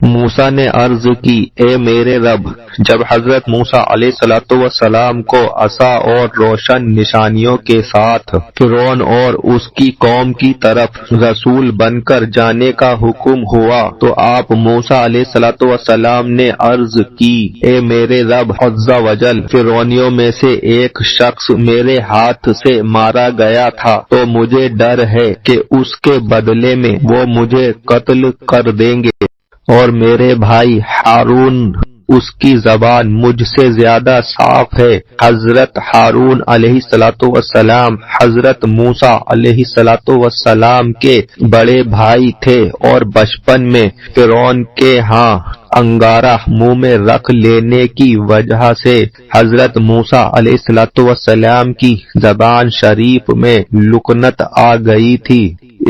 موسیٰ نے عرض کی، اے میرے رب، جب حضرت موسیٰ علیہ السلام کو عصا اور روشن نشانیوں کے ساتھ فرعون اور اس کی قوم کی طرف رسول بن کر جانے کا حکم ہوا تو آپ موسیٰ علیہ السلام نے عرض کی، اے میرے رب عز و جل، فرعونیوں میں سے ایک شخص میرے ہاتھ سے مارا گیا تھا تو مجھے ڈر ہے کہ اس کے بدلے میں وہ مجھے قتل کر دیں گے، اور میرے بھائی ہارون اس کی زبان مجھ سے زیادہ صاف ہے۔ حضرت ہارون علیہ السلام حضرت موسیٰ علیہ السلام کے بڑے بھائی تھے اور بچپن میں فرعون کے ہاں انگارہ منہ میں رکھ لینے کی وجہ سے حضرت موسیٰ علیہ السلام کی زبان شریف میں لکنت آ گئی تھی،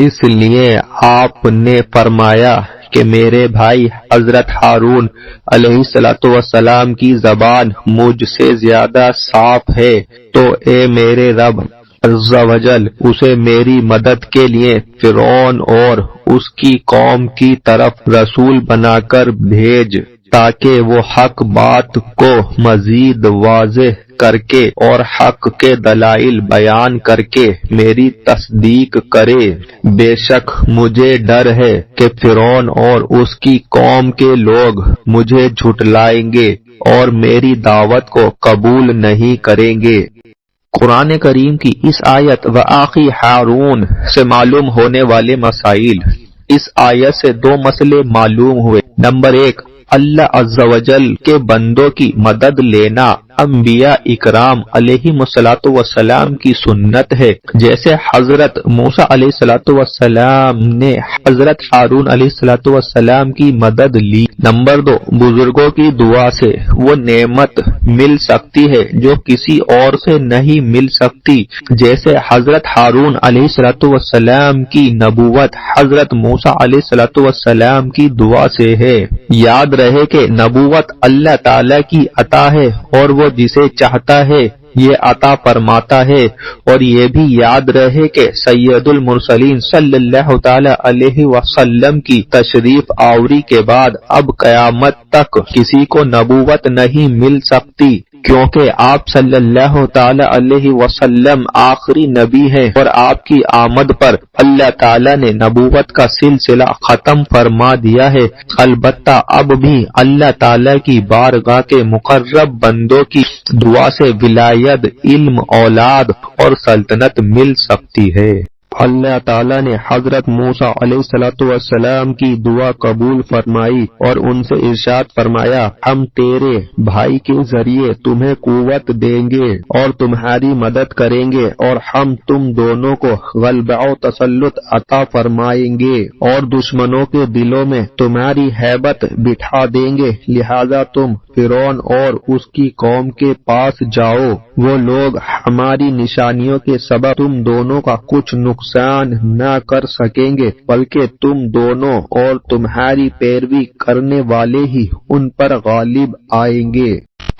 اس لیے آپ نے فرمایا کہ میرے بھائی حضرت ہارون علیہ السلام کی زبان مجھ سے زیادہ صاف ہے، تو اے میرے رب عز و جل اسے میری مدد کے لیے فرعون اور اس کی قوم کی طرف رسول بنا کر بھیج، تاکہ وہ حق بات کو مزید واضح کر کے اور حق کے دلائل بیان کر کے میری تصدیق کرے۔ بے شک مجھے ڈر ہے کہ فرعون اور اس کی قوم کے لوگ مجھے جھٹلائیں گے اور میری دعوت کو قبول نہیں کریں گے۔ قرآن کریم کی اس آیت وَآخِي ہارون سے معلوم ہونے والے مسائل۔ اس آیت سے دو مسئلے معلوم ہوئے۔ نمبر ایک، اللہ عز و جل کے بندوں کی مدد لینا انبیاء اکرام علیہم السلام کی سنت ہے، جیسے حضرت موسیٰ علیہ السلام نے حضرت ہارون علیہ السلام کی مدد لی۔ نمبر دو، بزرگوں کی دعا سے وہ نعمت مل سکتی ہے جو کسی اور سے نہیں مل سکتی، جیسے حضرت ہارون علیہ السلام کی نبوت حضرت موسیٰ علیہ السلام کی دعا سے ہے۔ یاد رہے کہ نبوت اللہ تعالی کی عطا ہے اور وہ جسے چاہتا ہے یہ عطا فرماتا ہے، اور یہ بھی یاد رہے کہ سید المرسلین صلی اللہ تعالی علیہ وسلم کی تشریف آوری کے بعد اب قیامت تک کسی کو نبوت نہیں مل سکتی، کیونکہ آپ صلی اللہ تعالی علیہ وسلم آخری نبی ہیں، اور آپ کی آمد پر اللہ تعالی نے نبوت کا سلسلہ ختم فرما دیا ہے۔ البتہ اب بھی اللہ تعالی کی بارگاہ کے مقرب بندوں کی دعا سے ولایت، علم، اولاد اور سلطنت مل سکتی ہے۔ اللہ تعالیٰ نے حضرت موسیٰ علیہ السلام کی دعا قبول فرمائی اور ان سے ارشاد فرمایا، ہم تیرے بھائی کے ذریعے تمہیں قوت دیں گے اور تمہاری مدد کریں گے، اور ہم تم دونوں کو غلبہ و تسلط عطا فرمائیں گے اور دشمنوں کے دلوں میں تمہاری ہیبت بٹھا دیں گے، لہذا تم فرعون اور اس کی قوم کے پاس جاؤ، وہ لوگ ہماری نشانیوں کے سبب تم دونوں کا کچھ نقصان نہ کر سکیں گے، بلکہ تم دونوں اور تمہاری پیروی کرنے والے ہی ان پر غالب آئیں گے۔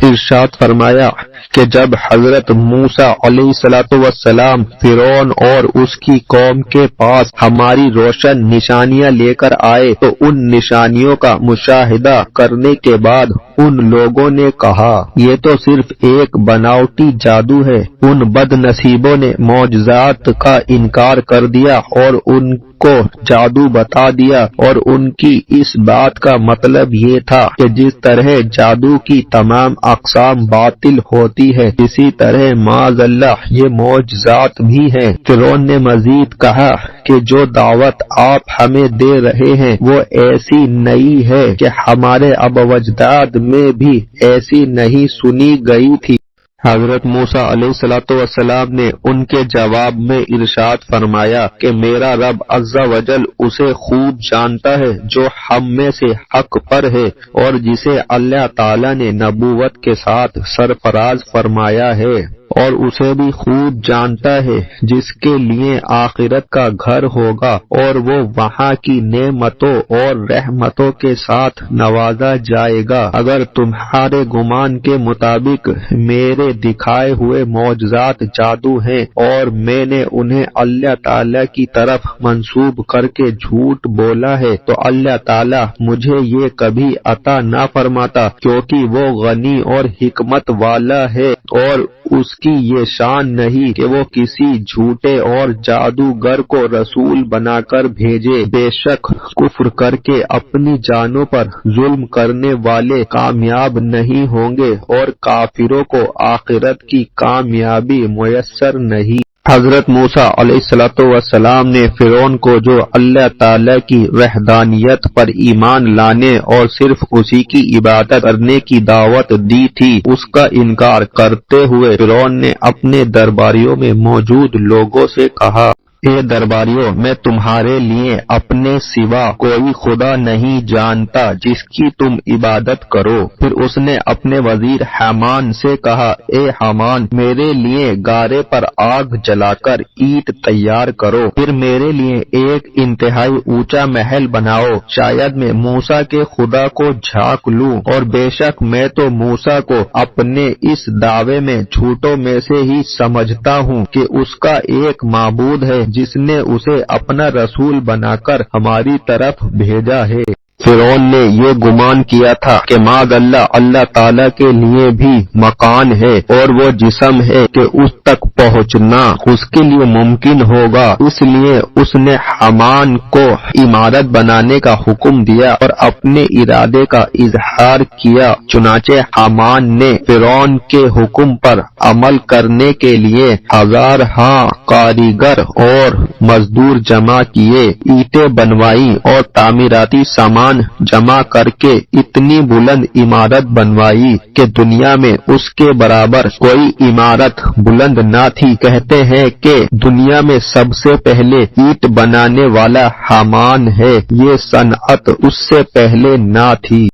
ارشاد فرمایا کہ جب حضرت موسیٰ علیہ السلام فرعون اور اس کی قوم کے پاس ہماری روشن نشانیاں لے کر آئے تو ان نشانیوں کا مشاہدہ کرنے کے بعد ان لوگوں نے کہا، یہ تو صرف ایک بناوٹی جادو ہے۔ ان بد نصیبوں نے معجزات کا انکار کر دیا اور ان کو جادو بتا دیا، اور ان کی اس بات کا مطلب یہ تھا کہ جس طرح جادو کی تمام اقسام باطل ہوتی ہے، اسی طرح معاذ اللہ یہ معجزات بھی ہیں۔ فرعون نے مزید کہا کہ جو دعوت آپ ہمیں دے رہے ہیں وہ ایسی نئی ہے کہ ہمارے آباء و اجداد میں بھی ایسی نہیں سنی گئی تھی۔ حضرت موسیٰ علیہ السلام نے ان کے جواب میں ارشاد فرمایا کہ میرا رب عز و جل اسے خوب جانتا ہے جو ہم میں سے حق پر ہے اور جسے اللہ تعالی نے نبوت کے ساتھ سرفراز فرمایا ہے۔ اور اسے بھی خوب جانتا ہے جس کے لیے آخرت کا گھر ہوگا اور وہ وہاں کی نعمتوں اور رحمتوں کے ساتھ نوازا جائے گا۔ اگر تمہارے گمان کے مطابق میرے دکھائے ہوئے معجزات جادو ہیں اور میں نے انہیں اللہ تعالی کی طرف منسوب کر کے جھوٹ بولا ہے تو اللہ تعالی مجھے یہ کبھی عطا نہ فرماتا، کیونکہ وہ غنی اور حکمت والا ہے اور اس کی یہ شان نہیں کہ وہ کسی جھوٹے اور جادوگر کو رسول بنا کر بھیجے۔ بے شک کفر کر کے اپنی جانوں پر ظلم کرنے والے کامیاب نہیں ہوں گے اور کافروں کو آخرت کی کامیابی میسر نہیں۔ حضرت موسیٰ علیہ السلام نے فرعون کو جو اللہ تعالی کی وحدانیت پر ایمان لانے اور صرف اسی کی عبادت کرنے کی دعوت دی تھی، اس کا انکار کرتے ہوئے فرعون نے اپنے درباریوں میں موجود لوگوں سے کہا، اے درباریوں، میں تمہارے لیے اپنے سوا کوئی خدا نہیں جانتا جس کی تم عبادت کرو۔ پھر اس نے اپنے وزیر حامان سے کہا، اے حامان، میرے لیے گارے پر آگ جلا کر اینٹ تیار کرو، پھر میرے لیے ایک انتہائی اونچا محل بناؤ، شاید میں موسیٰ کے خدا کو جھانک لوں، اور بے شک میں تو موسیٰ کو اپنے اس دعوے میں جھوٹوں میں سے ہی سمجھتا ہوں کہ اس کا ایک معبود ہے جس نے اسے اپنا رسول بنا کر ہماری طرف بھیجا ہے۔ فرعون نے یہ گمان کیا تھا کہ معاذ اللہ تعالیٰ کے لیے بھی مکان ہے اور وہ جسم ہے کہ اس تک پہنچنا اس کے لیے ممکن ہوگا، اس لیے اس نے حامان کو عمارت بنانے کا حکم دیا اور اپنے ارادے کا اظہار کیا۔ چنانچہ حامان نے فرعون کے حکم پر عمل کرنے کے لیے ہزارہا کاریگر اور مزدور جمع کیے، اینٹیں بنوائی اور تعمیراتی سامان جمع کر کے اتنی بلند عمارت بنوائی کہ دنیا میں اس کے برابر کوئی عمارت بلند نہ تھی۔ کہتے ہیں کہ دنیا میں سب سے پہلے اینٹ بنانے والا حامان ہے، یہ صنعت اس سے پہلے نہ تھی۔